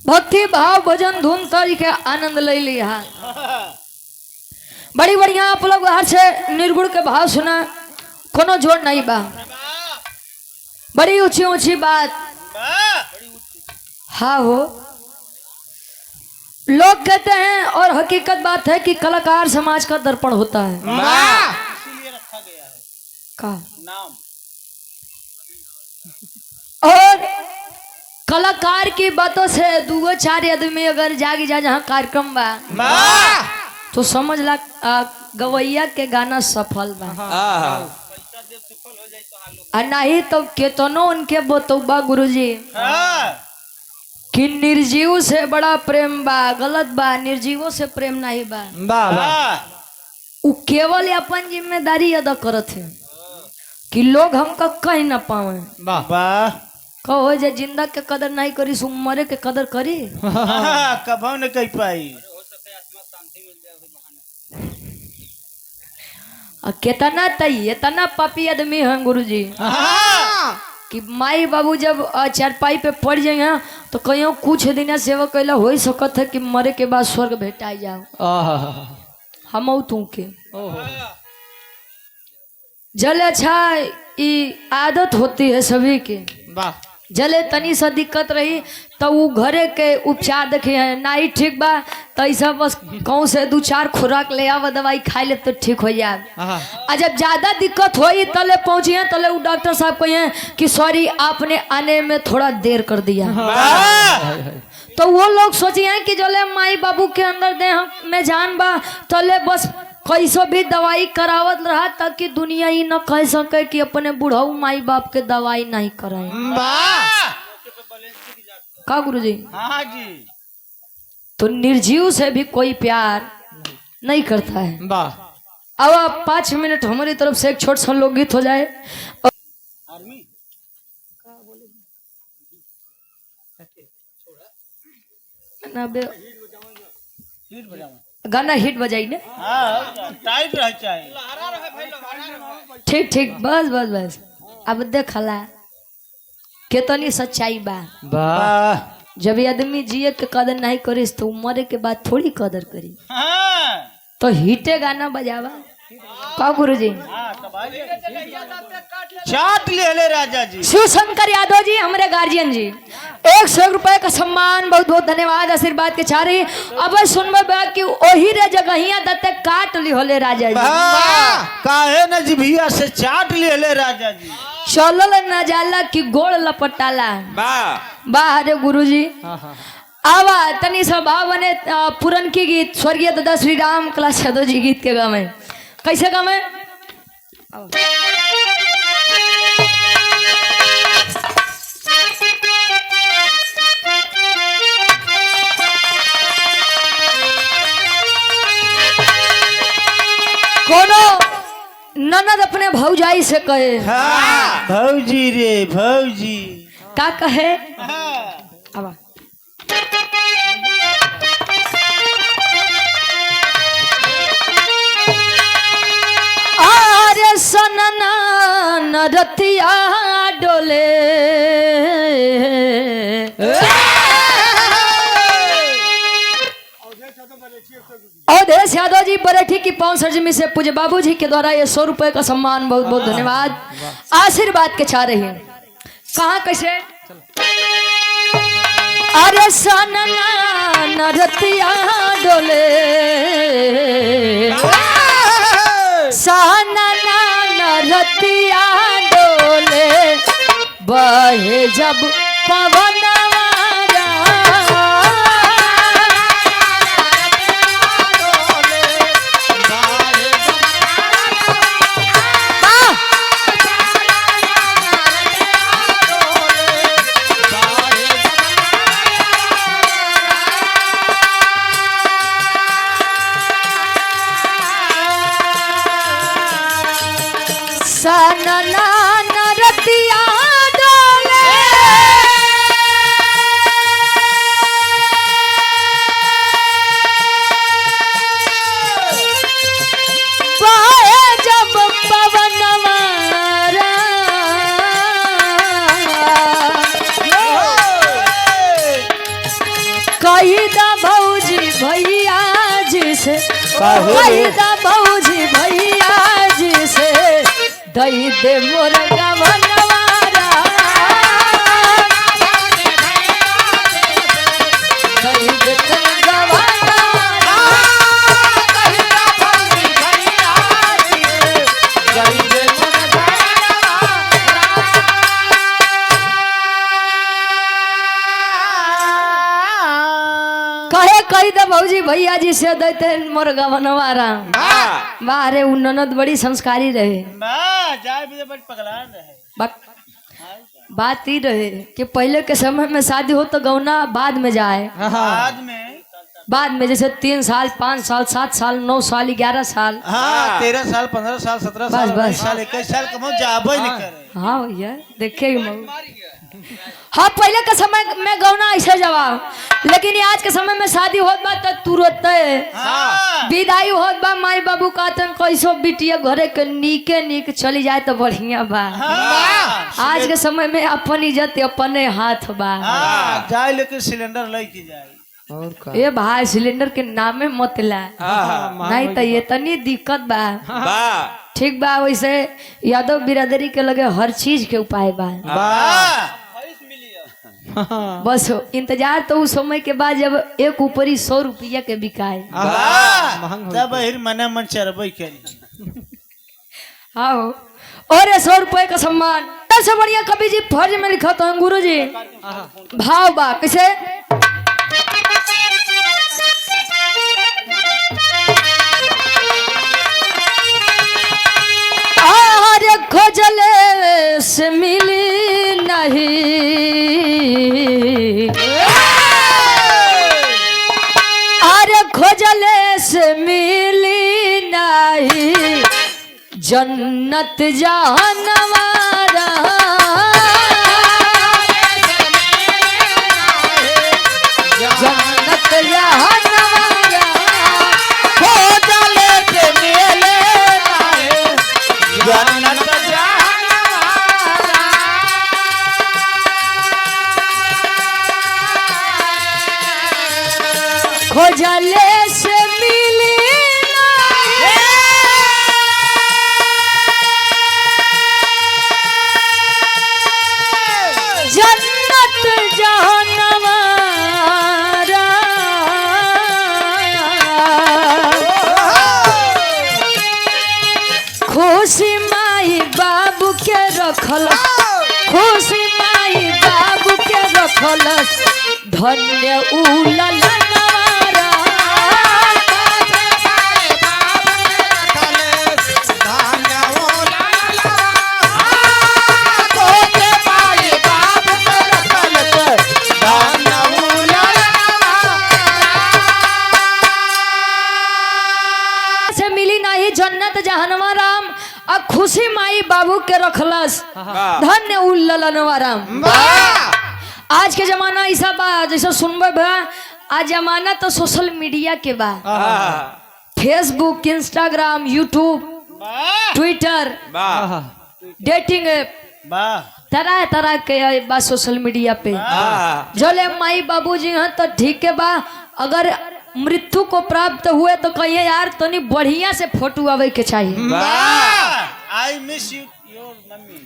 भक्ति भाव भजन धूम तरी के आनंद ले लिया। बड़ी बढ़िया आप लोग बाहर से निर्गुण के भाव सुना, कोनो जोड़ नहीं बा, बड़ी ऊंची ऊंची बात। हाँ हो, लोग कहते हैं और हकीकत बात है कि कलाकार समाज का दर्पण होता है। इसीलिए रखा गया है का नाम। और कलाकार की बातों से दूगो चार आदमी अगर जागी जा जहाँ कार्यक्रम बा तो समझ ला गवैया के गाना सफल बा। और नहीं तो केतनो उनके बतौबा गुरुजी कि निर्जीव से बड़ा प्रेम बा, गलत बा। निर्जीवों से प्रेम नहीं बा। वो केवल अपन जिम्मेदारी अदा करत है कि लोग हमका कहीं ना पावे। कहो जे जिंदा के कदर नहीं करी सो मरे के कदर करी। कभो न कह पाई। केतना तई इतना पापी आदमी है गुरुजी कि माई बाबू जब चारपाई पे पड़ जाए तो कहीं कुछ दिन सेवा कैला हो सकत है कि मरे के बाद स्वर्ग भेटाई जाओ। हम तू के जल अच्छा ई आदत होती है सभी की। जले तनी सा दिक्कत रही तो वो घरे के उपचार देखे है नहीं ठीक बा तो ऐसा बस कहूँ से 2-4 खुराक ले आवा, दवाई खा ले तो ठीक हो जाए। और जब ज्यादा दिक्कत होई तले पहुंची तले वो डॉक्टर साहब कहे कि सॉरी आपने आने में थोड़ा देर कर दिया। तो वो लोग सोचिए कि जले माई बाबू के अंदर देह में जान बा तले बस कैसो भी दवाई करावत रहा ताकि दुनिया ही न कह सके कि अपने बुढ़ाऊ माई बाप के दवाई नहीं कराए। का गुरुजी? हाँ जी। तो निर्जीव से भी कोई प्यार नहीं करता है। अब आप 5 मिनट हमारी तरफ से एक छोट सा लोकगीत हो जाए। गाना हिट बजाई ने। टाइट रह चाहिए। ठीक ठीक, बस बस बस। अब देखला केतनी सच्चाई बा। जब आदमी जिए के कदर नहीं करिस तो मरे के बाद थोड़ी कदर करी। तो हिटे गाना बजावा का गुरुजी? चाट ले राजा जी। शिव शंकर यादव जी हमारे गार्जियन जी 100 रुपए का सम्मान, बहुत बहुत धन्यवाद, आशीर्वाद के चाह रही। अब सुनबे बात कि ओही रे जगहिया दत्ते काट ली होले राजा जी। काहे न जिभिया से चाट ले राजा जी। चलल न जाला कि गोड़ लपटाला। बाहर गुरुजी आवा तनी स्वभाव बने पुरन की गीत स्वर्गीय दादा श्री राम कलाश यादव जी गीत के गावे। कैसे गावे? कोनो ननद अपने भौजाई से कहे भौजी रे भौजी का कहे? आवा आरे सनना नरतिया डोले अवधेश यादव जी बरेठी की 5 सरजमी से पूज्य बाबू जी के द्वारा ये 100 रुपए का सम्मान, बहुत बहुत धन्यवाद, आशीर्वाद के चाह रही है। कहाँ कैसे? अरे सनना नरतिया डोले सनना नरतिया डोले बहे जब पवन सनना नरतिया डोले जब पवन कही दा भौजी भैया जी से दई दे मोर गवनवारा दई दे गवनवारा कहे कही दा भौजी भैया जी से देते मोर गवनवारा बारे उ ननद बड़ी संस्कारी रहे। जाए भी बड़ी पगलान रहे। बात ही रहे कि पहले के समय में शादी हो तो गौना बाद में जाए, बाद में जैसे 3 साल 5 साल 7 साल 9 साल 11 साल 13 साल 15 साल 17 साल 19 साल 21 साल कम जाबो ही नहीं करे। हाँ भैया देखे हाँ पहले के समय में गौना ऐसे जवाब, लेकिन आज के समय में शादी होत बा तो तुरंत विदाई होत बा माई बाबू का तन कैसो बिटिया घरे के नीके नीक चली जाए तो बढ़िया बा। आज के समय में अपन इज्जत अपने हाथ बा। जाए लेकिन सिलेंडर लेके जाए। ये भाई सिलेंडर के नामे मत ला, नहीं तो ये तनी दिक्कत बा। ठीक बा वैसे यादव बिरादरी के लगे हर चीज के उपाय बा। बस इंतजार तो उस समय के बाद जब एक ऊपरी 100 रुपया के बिकाए तब हिर मने मन चरबई करी। हाँ और 100 रुपए का सम्मान सबसे बढ़िया कवि जी फर्ज में लिखा तो गुरु जी भाव बा कैसे खोजले से मिली नहीं, अरे खोजले से मिली नहीं जन्नत जानवारा जन्नत जानवारा खोजले से मिले जन्नत खोजले से मिली जन्नत जहन्नमारा खुशी माई बाबू के रखल खुशी माई बाबू के रखल धन्य उललनवारा से मिली नहीं जन्नत जहनवा राम और खुशी माई बाबू के रखलस धन्य उललनवा राम। आज के जमाना ऐसा बा जैसा सुनबे बा आज जमाना तो सोशल मीडिया के बा, Facebook Instagram YouTube Twitter dating app तरह तरह के बा सोशल मीडिया पे। जोले माई बाबूजी हैं तो ठीक है बा, अगर मृत्यु को प्राप्त हुए तो कहिए यार तनी बढ़िया से फोटो आवे के चाहिए। I miss you your mummy.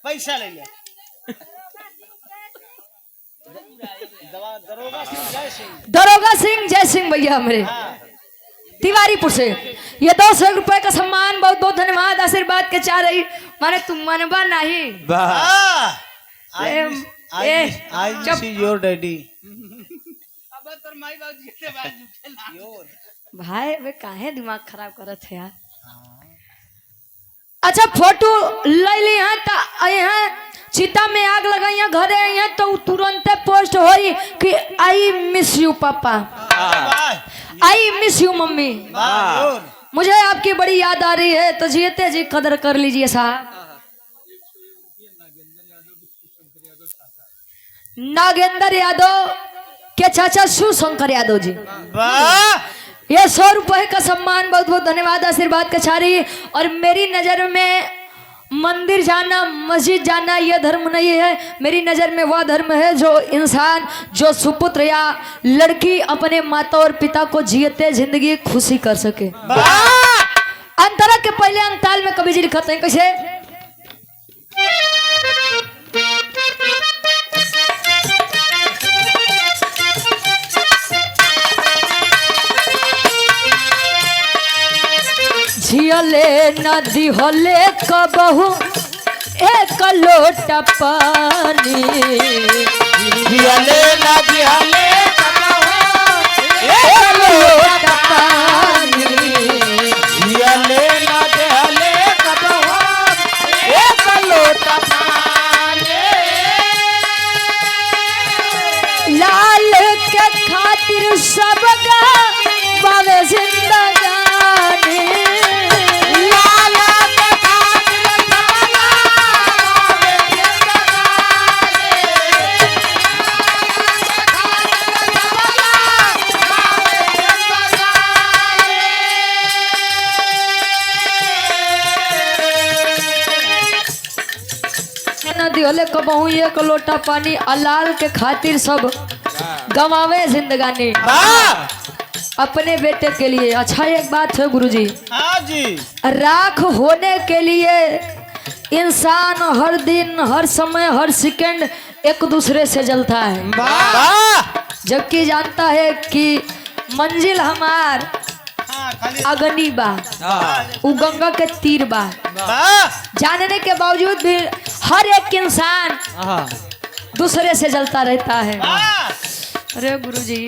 पैसा ले ले दरोगा सिंह जय सिंह भैया मेरे तिवारीपुर से ये 200 रुपए का सम्मान बहुत बहुत धन्यवाद आशीर्वाद के चाह रही माने तुम मनबा नहीं आई मिस योर डैडी। भाई वे काहे दिमाग खराब करत है यार। अच्छा फोटो ले ली है तो यहाँ चिता में आग लगाई है घरे यहाँ तो तुरंत पोस्ट होई कि आई मिस यू पापा आई मिस यू मम्मी। मुझे आपकी बड़ी याद आ रही है तो जीते जी कदर कर लीजिए साहब। नागेंद्र यादव के चाचा शिवशंकर यादव जी ये 100 रुपए का सम्मान बहुत बहुत धन्यवाद आशीर्वाद का छारी। और मेरी नजर में मंदिर जाना, मस्जिद जाना ये धर्म नहीं है। मेरी नज़र में वह धर्म है जो इंसान, जो सुपुत्र या लड़की अपने माता और पिता को जियते जिंदगी खुशी कर सके। अंतरा के पहले अंताल में कवि जी लिखते हैं कैसे, झियले नदी होले कबहू एक लोटा पानी, झियले नदी होले एक लोटा पानी, झियले नदी होले एक लोटा पानी। लाल के खातिर सब बावे जिंदगानी, दिहले कबहू एक लोटा पानी, अलाल के खातिर सब गवावे जिंदगानी अपने बेटे के लिए। अच्छा एक बात है गुरुजी, हाँ जी, राख होने के लिए इंसान हर दिन, हर समय, हर सेकंड एक दूसरे से जलता है, जबकि जानता है कि मंजिल हमार अग्नि बा, उ गंगा के तीर बा। जानने के बावजूद भी हर एक इंसान दूसरे से जलता रहता है। अरे गुरुजी,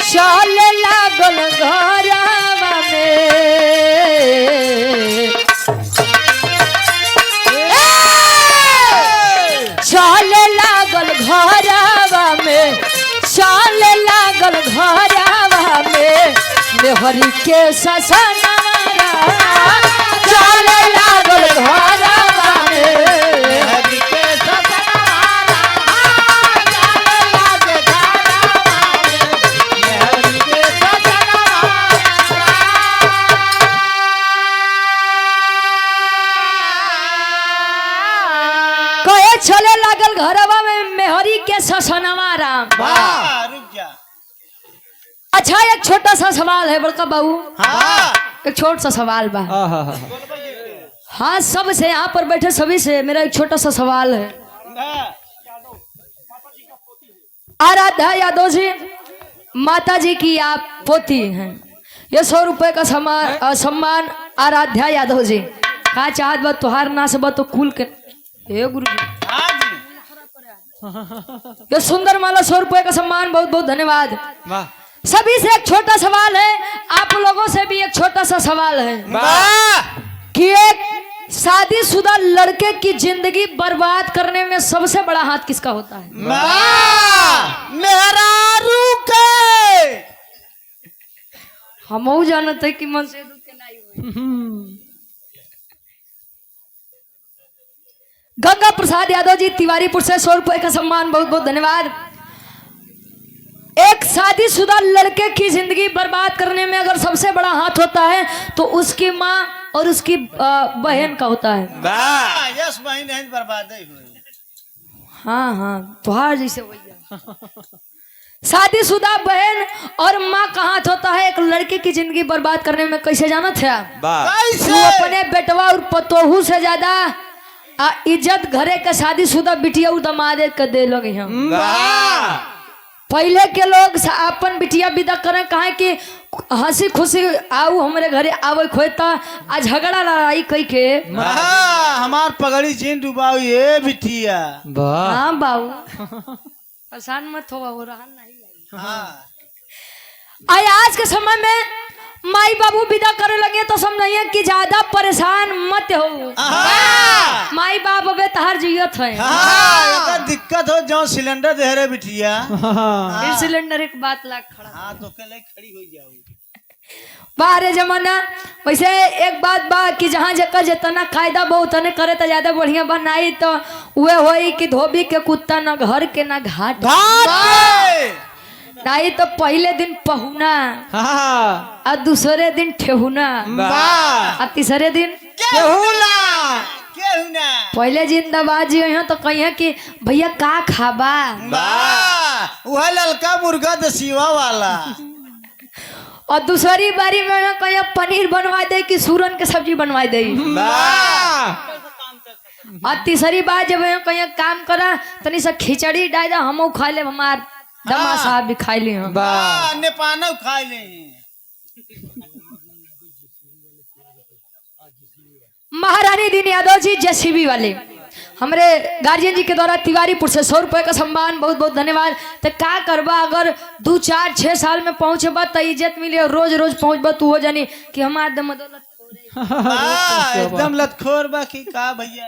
चल लागल घरवा में, चल लागल घरवा में, चल लागल घरवा में, मेहरी के ससनारा, चल लागल घरवा में, मेहरी के ससनारा, चल लागल घरवा में, मेहरी के ससनारा। कहे चले लागल घरवा में मेहरी के ससनवा राम। रुक जा। अच्छा एक छोटा सा सवाल है बड़का बाबू, हाँ, एक छोटा सा सवाल बा। हाँ सबसे, यहाँ पर बैठे सभी से मेरा एक छोटा सा सवाल है। आराध्या यादव जी माता जी की आप पोती हैं, ये 100 रुपए का सम्मान आराध्या यादव जी का चाहत बा तुहार ना से बा तो कुल के हे गुरु जी, हाँ जी, ये सुंदर माला 100 रुपए का सम्मान, बहुत बहुत धन्यवाद। सभी से एक छोटा सवाल है, आप लोगों से भी एक छोटा सा सवाल है कि एक शादीशुदा लड़के की जिंदगी बर्बाद करने में सबसे बड़ा हाथ किसका होता है? मेहरारू के। हम जानते कि मन से दुख के नहीं हुए। गंगा प्रसाद यादव जी तिवारीपुर से 100 रुपए का सम्मान, बहुत बहुत धन्यवाद। एक शादीशुदा लड़के की जिंदगी बर्बाद करने में अगर सबसे बड़ा हाथ होता है तो उसकी माँ और उसकी बहन का होता है। यस, बहन नहीं बर्बाद हुई। हाँ हाँ, तुहार जैसे भैया शादीशुदा बहन और माँ का हाथ होता है एक लड़के की जिंदगी बर्बाद करने में। कैसे जाना थे? तू अपने बेटवा और पतोहू से ज्यादा इज्जत घरे के शादीशुदा बिटिया और दमादे के दे लगे हम। पहले के लोग अपन बिटिया विदा करें कहे कि हंसी खुशी आओ हमारे घरे आवे खोता, आज झगड़ा लड़ाई कई के हमार पगड़ी चीन डुबाओ ये बिटिया। हाँ बाबू परेशान मत हो, रहा नहीं। हाँ। आज के समय में माई बाबू विदा करे लगे तो समझिए कि ज्यादा परेशान मत हो। माई बाप अब तहार जियत है। दिक्कत हो जो सिलेंडर दे रहे बिटिया, फिर सिलेंडर एक बात लाख खड़ा। हाँ तो के लिए खड़ी हो जाओ। बाहरे जमाना वैसे एक बात बा कि जहाँ जकर जितना कायदा बहुत ने करे तो ज्यादा बढ़िया बनाई तो वह होई कि धोबी के कुत्ता न घर के न घाट। नहीं तो पहले दिन पहुना हाँ और दूसरे दिन ठेहुना वाह और तीसरे दिन केहुना पहले जिंदाबाद यहाँ तो कहिए कि भैया का खाबा वाह वह ललका मुर्गा दसिवा वाला और दूसरी बारी में यहाँ कहिए पनीर बनवा दे कि सूरन के सब्जी बनवा दे वाह और तीसरी बार जब यहाँ कहिए काम करा तनी सा खिचड़ी डाल दे हम खा ले हमार दमा साहब भी खा ली हम वाह नेपानो खा ले महारानी दीन यादव जी जेसीबी वाले हमारे गार्जियन जी के द्वारा तिवारीपुर से 100 रुपए का सम्मान बहुत बहुत धन्यवाद। तो का करबा अगर 2 4 6 साल में पहुंचबा तो इज्जत मिली और रोज रोज पहुंचबा तू हो जानी कि हमार दम एकदम लतखोर बाकी का भैया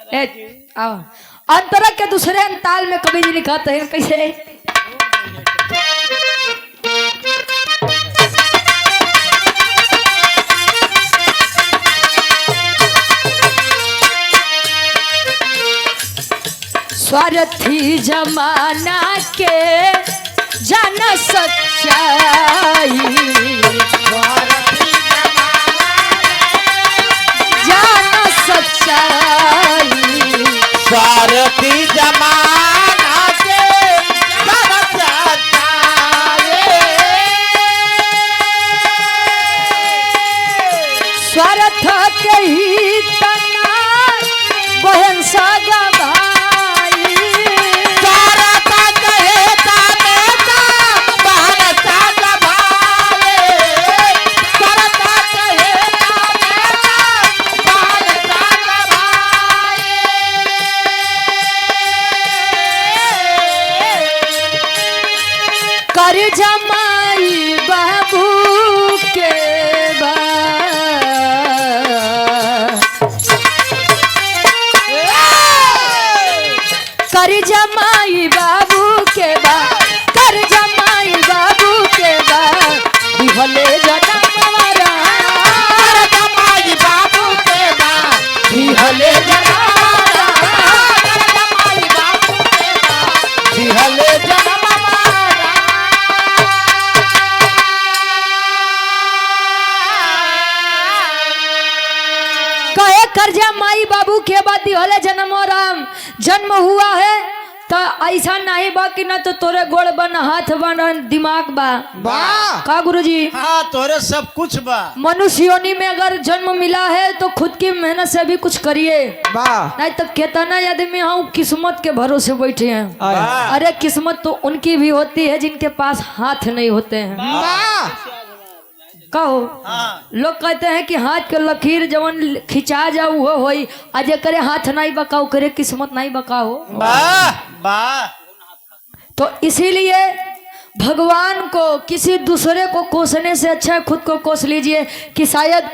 अंतरक के दूसरे अंताल में कवि जी लिखाते हैं कैसे स्वार्थी जमाना के जान सच्चाई जान सच्चाई स्वार्थी जमाना के स्वार्थ के ही तना बहन सगा कर जमाई बाबू के कर जमाई बाबू के कर जमाई बाबू के दिहले जनम वाला कर जमाई बाबू के दिहले जनम वाला कर जमाई बाबू के दिहले जनम कर्जा माई बाबू के बाद दिहले जन्म राम जन्म हुआ है तो ऐसा नहीं बा कि ना तो तोरे गोड़ बन हाथ बन दिमाग बा का गुरुजी हाँ तोरे सब कुछ बा मनुष्य योनि में अगर जन्म मिला है तो खुद की मेहनत से भी कुछ करिए नहीं तो कितना आदमी हम किस्मत के भरोसे बैठे हैं अरे किस्मत तो उनकी भी होती है जिनके पास हाथ नहीं होते हैं कहो लोग कहते हैं कि हाथ के लकीर जवन खिंचा जाओ वो होई आज करे हाथ नहीं बकाओ करे किस्मत नहीं बकाओ तो इसीलिए भगवान को किसी दूसरे को कोसने से अच्छा है खुद को कोस लीजिए कि शायद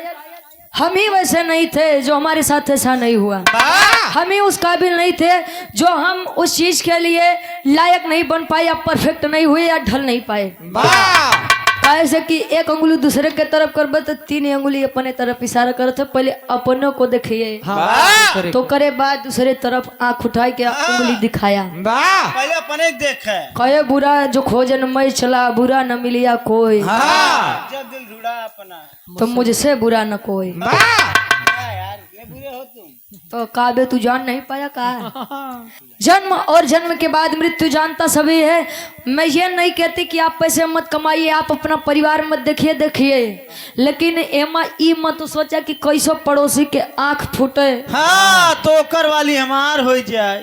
हम ही वैसे नहीं थे जो हमारे साथ ऐसा नहीं हुआ हम ही उस काबिल नहीं थे जो हम उस चीज के लिए लायक नहीं बन पाए या परफेक्ट नहीं हुए या ढल नहीं पाए ऐसे कि एक अंगुली दूसरे के तरफ करबे तो 3 अंगुली अपने तरफ इशारा करते पहले अपनों को देखिए तो करे बाद दूसरे तरफ आंख उठा के अंगुली दिखाया पहले अपने देखे कहे बुरा जो खोजन मैं चला बुरा न मिलिया कोई जब दिल ढूंढा अपना तो मुझसे बुरा न कोई यार इतने बुरे हो तुम तो काबे तू जान नहीं पाया का जन्म और जन्म के बाद मृत्यु जानता सभी है। मैं ये नहीं कहती कि आप पैसे मत कमाइए आप अपना परिवार मत देखिए लेकिन एमा ई मत सोचा कि कैसो पड़ोसी के आंख फूटे हाँ तो कर वाली हमार हो जाए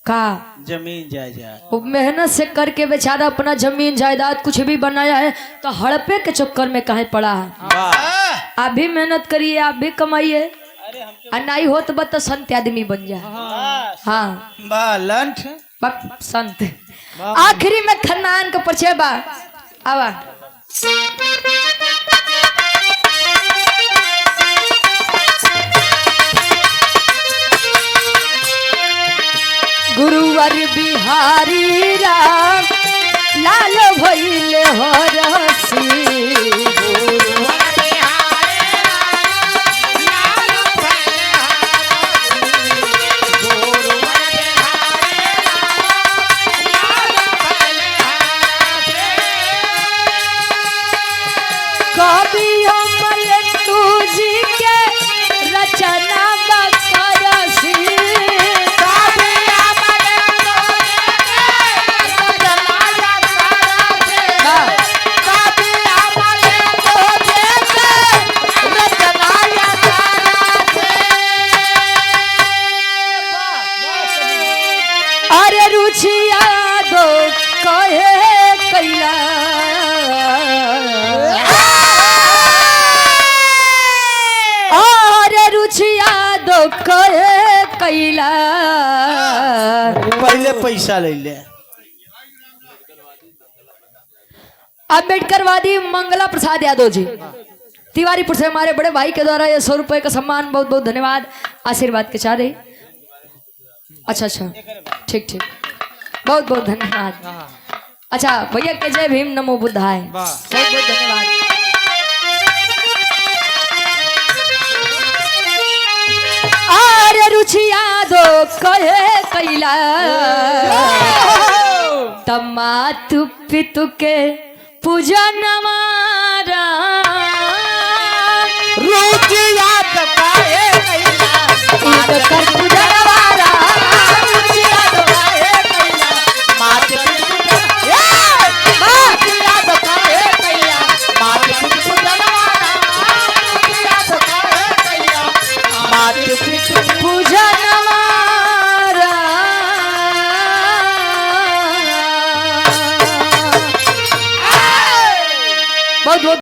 का जमीन जायदाद वो मेहनत से करके बेचारा अपना जमीन जायदाद कुछ भी बनाया है तो हड़पे के चक्कर में कहीं पड़ा है। आप भी मेहनत करिए आप भी कमाइए और नहीं हो तो बस संत आदमी बन जाए। हाँ लंठ संत आखिरी में खन्नान का परिचय बा आवा गुरुवर बिहारी राम लाल भइले हरसी अरे रुचिया दो कहे कैला अरे रुचिया दो कहे कैला पहले पैसा ले ले। अम्बेडकरवादी मंगला प्रसाद यादव जी तिवारीपुर से हमारे बड़े भाई के द्वारा ये 100 रुपए का सम्मान, बहुत बहुत धन्यवाद, आशीर्वाद के चाह रही। अच्छा ठीक ठीक, बहुत बहुत धन्यवाद। अच्छा भैया के जय भीम नमो बुद्धाय, बहुत बहुत धन्यवाद। अरे रुचिया दो कहे कैला तमातु पितु के पूजन हमारा रुचिया